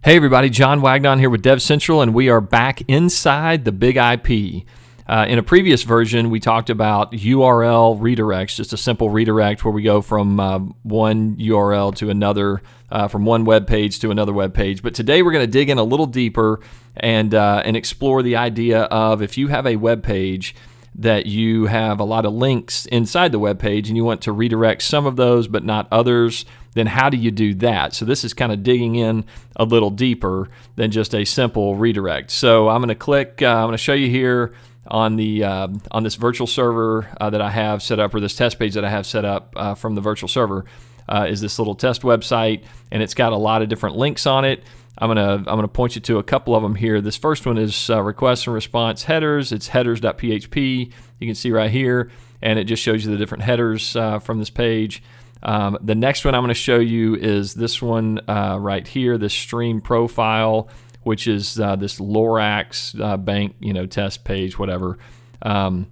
Hey everybody, John Wagon here with DevCentral, and we are back inside the big IP. In a previous version, we talked about URL redirects, just a simple redirect where we go from one URL to another, from one web page to another web page. But today we're going to dig in a little deeper and explore the idea of if you have a web page that you have a lot of links inside the web page and you want to redirect some of those but not others, then how do you do that? So this is kind of digging in a little deeper than just a simple redirect. So I'm going to click, I'm going to show you here on the on this virtual server that I have set up, or this test page that I have set up from the virtual server, is this little test website, and it's got a lot of different links on it. I'm gonna point you to a couple of them here. This first one is request and response headers. It's headers.php. You can see right here, and it just shows you the different headers from this page. The next one I'm going to show you is this one right here, this stream profile, which is this Lorax bank, test page, whatever. And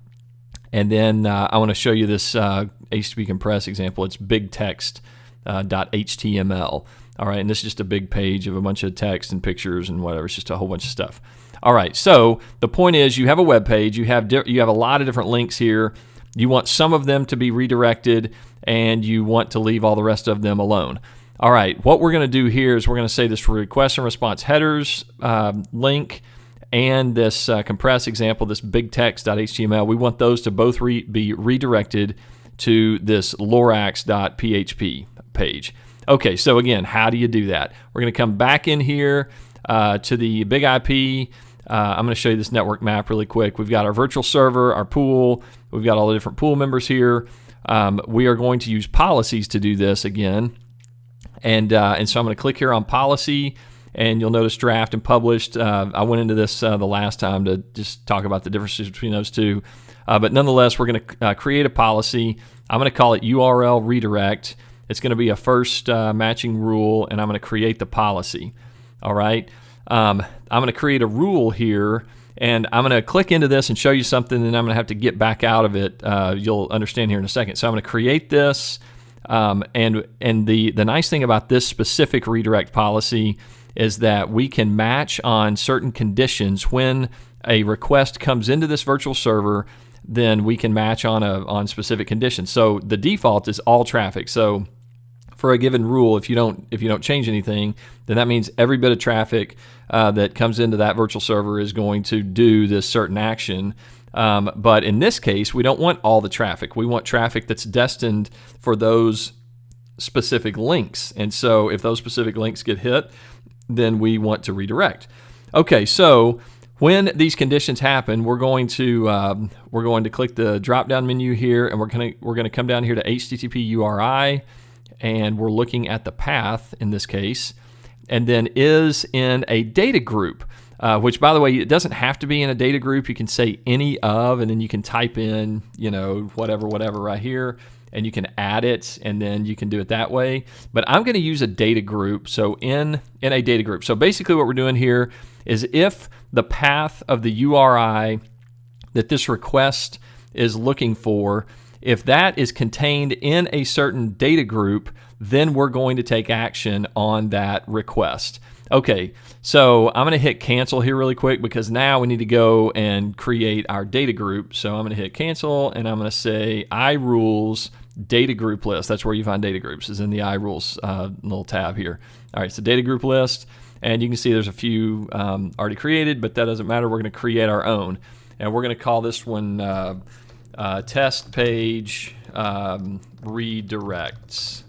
then I want to show you this HTTP compress example. It's bigtext.html. All right, and this is just a big page of a bunch of text and pictures and whatever. It's just a whole bunch of stuff. All right, so the point is, you have a web page. You have a lot of different links here. You want some of them to be redirected, and you want to leave all the rest of them alone. All right, what we're going to do here is we're going to say this request and response headers link and this compress example, this bigtext.html, we want those to both be redirected to this lorax.php page. Okay, so again, how do you do that? We're going to come back in here to the big IP. I'm going to show you this network map really quick. We've got our virtual server, our pool. We've got all the different pool members here. We are going to use policies to do this again. And so I'm going to click here on policy, and you'll notice draft and published. I went into this the last time to just talk about the differences between those two. But nonetheless, we're going to create a policy. I'm going to call it URL redirect. It's going to be a first matching rule, and I'm going to create the policy. All right. I'm going to create a rule here, and I'm going to click into this and show you something, and I'm going to have to get back out of it. You'll understand here in a second. So I'm going to create this, and the nice thing about this specific redirect policy is that we can match on certain conditions. When a request comes into this virtual server, then we can match on specific conditions. So the default is all traffic. So for a given rule, if you don't change anything, then that means every bit of traffic that comes into that virtual server is going to do this certain action. But in this case, we don't want all the traffic. We want traffic that's destined for those specific links. And so if those specific links get hit, then we want to redirect. Okay, so when these conditions happen, we're going to click the drop-down menu here, and we're going to come down here to HTTP URI. And we're looking at the path in this case, and then is in a data group, which, by the way, it doesn't have to be in a data group. You can say any of, and then you can type in, whatever right here, and you can add it, and then you can do it that way. But I'm going to use a data group, so in a data group. So basically what we're doing here is if the path of the URI that this request is looking for, if that is contained in a certain data group, then we're going to take action on that request. Okay, so I'm going to hit cancel here really quick because now we need to go and create our data group. So I'm going to hit cancel, and I'm going to say iRules data group list. That's where you find data groups, is in the iRules little tab here. All right, so data group list, and you can see there's a few already created, but that doesn't matter. We're going to create our own, and we're going to call this one test page redirects.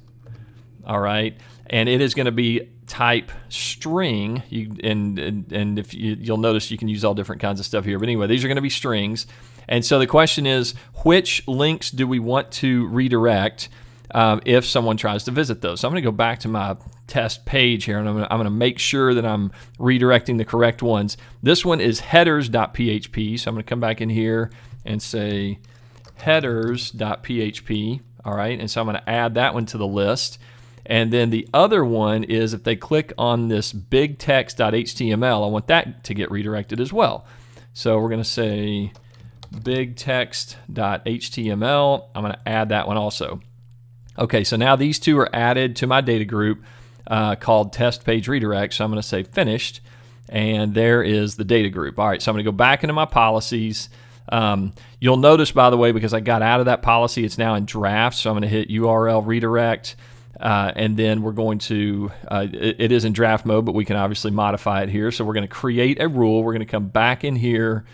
All right, and it is going to be type string. And if you'll notice, you can use all different kinds of stuff here. But anyway, these are going to be strings. And so the question is, which links do we want to redirect if someone tries to visit those? So I'm going to go back to my test page here, and I'm going to make sure that I'm redirecting the correct ones. This one is headers.php. So I'm going to come back in here and say headers.php. All right, and so I'm going to add that one to the list. And then the other one is if they click on this bigtext.html, I want that to get redirected as well. So we're going to say bigtext.html. I'm going to add that one also. Okay, so now these two are added to my data group. called test page redirect. So I'm going to say finished, and there is the data group. All right, so I'm going to go back into my policies. You'll notice, by the way, because I got out of that policy, it's now in draft. So I'm going to hit URL redirect, and then we're going to, it is in draft mode, but we can obviously modify it here. So we're going to create a rule. We're going to come back in here,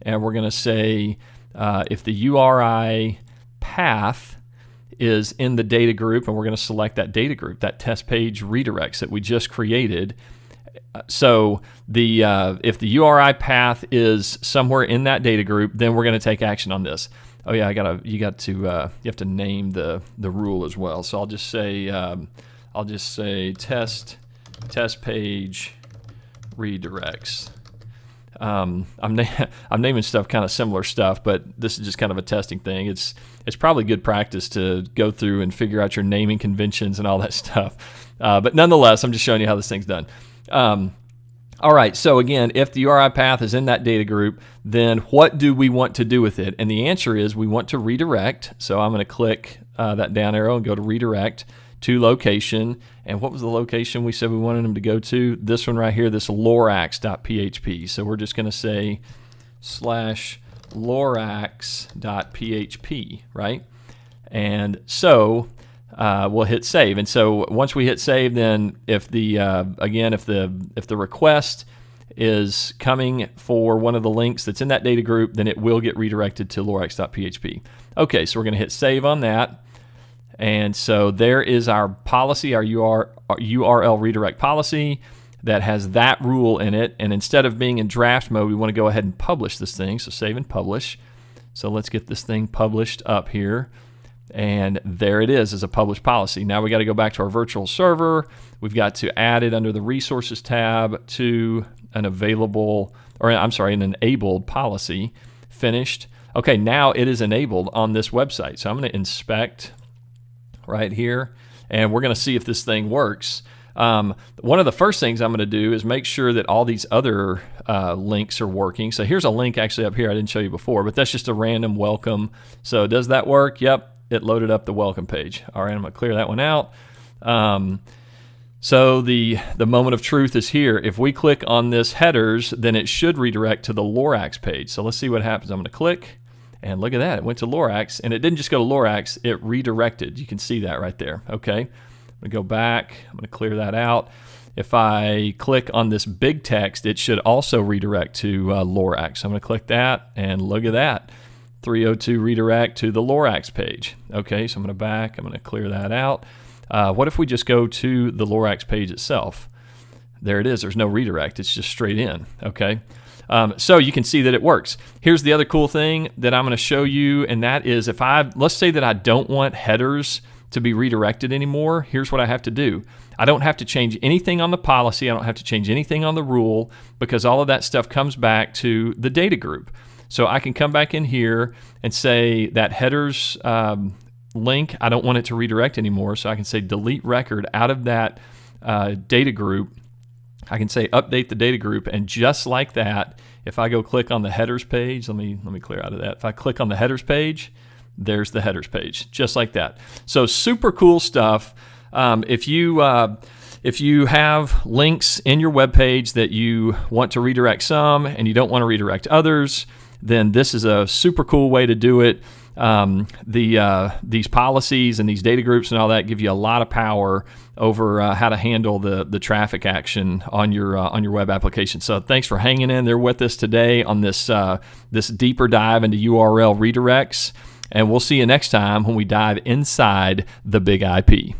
and we're going to say if the URI path is in the data group, and we're going to select that data group, that test page redirects that we just created. So if the URI path is somewhere in that data group, then we're going to take action on this. Oh yeah, you have to name the rule as well. So I'll just say test page redirects. I'm naming stuff kind of similar stuff, but this is just kind of a testing thing. It's probably good practice to go through and figure out your naming conventions and all that stuff. But nonetheless, I'm just showing you how this thing's done. All right, so again, if the URI path is in that data group, then what do we want to do with it? And the answer is we want to redirect. So I'm going to click that down arrow and go to redirect to location. And what was the location we said we wanted them to go to? This one right here, this lorax.php. So we're just going to say /lorax.php, right? And so we'll hit save. And so once we hit save, then if the request is coming for one of the links that's in that data group, then it will get redirected to lorax.php. Okay, so we're going to hit save on that. And so there is our policy, our URL redirect policy that has that rule in it. And instead of being in draft mode, we want to go ahead and publish this thing. So save and publish. So let's get this thing published up here. And there it is as a published policy. Now we got to go back to our virtual server. We've got to add it under the resources tab to an enabled policy. Finished. Okay, now it is enabled on this website. So I'm going to inspect right here, and we're going to see if this thing works. One of the first things I'm going to do is make sure that all these other links are working. So here's a link actually up here I didn't show you before, but that's just a random welcome. So does that work? Yep, it loaded up the welcome page. All right, I'm going to clear that one out. So the moment of truth is here. If we click on this headers, then it should redirect to the Lorax page. So let's see what happens. I'm going to click. And look at that, it went to Lorax, and it didn't just go to Lorax, it redirected. You can see that right there, okay? I'm gonna go back, I'm gonna clear that out. If I click on this big text, it should also redirect to Lorax. So I'm gonna click that, and look at that. 302 redirect to the Lorax page. Okay, so I'm gonna clear that out. What if we just go to the Lorax page itself? There it is, there's no redirect, it's just straight in, okay? So you can see that it works. Here's the other cool thing that I'm going to show you, and that is let's say that I don't want headers to be redirected anymore. Here's what I have to do. I don't have to change anything on the policy. I don't have to change anything on the rule, because all of that stuff comes back to the data group. So I can come back in here and say that headers link, I don't want it to redirect anymore. So I can say delete record out of that data group. I can say update the data group, and just like that, if I go click on the headers page, let me clear out of that. If I click on the headers page, there's the headers page, just like that. So super cool stuff. If you have links in your web page that you want to redirect some and you don't want to redirect others, then this is a super cool way to do it. These policies and these data groups and all that give you a lot of power over how to handle the traffic action on your web application. So thanks for hanging in there with us today on this deeper dive into URL redirects, and we'll see you next time when we dive inside the big IP.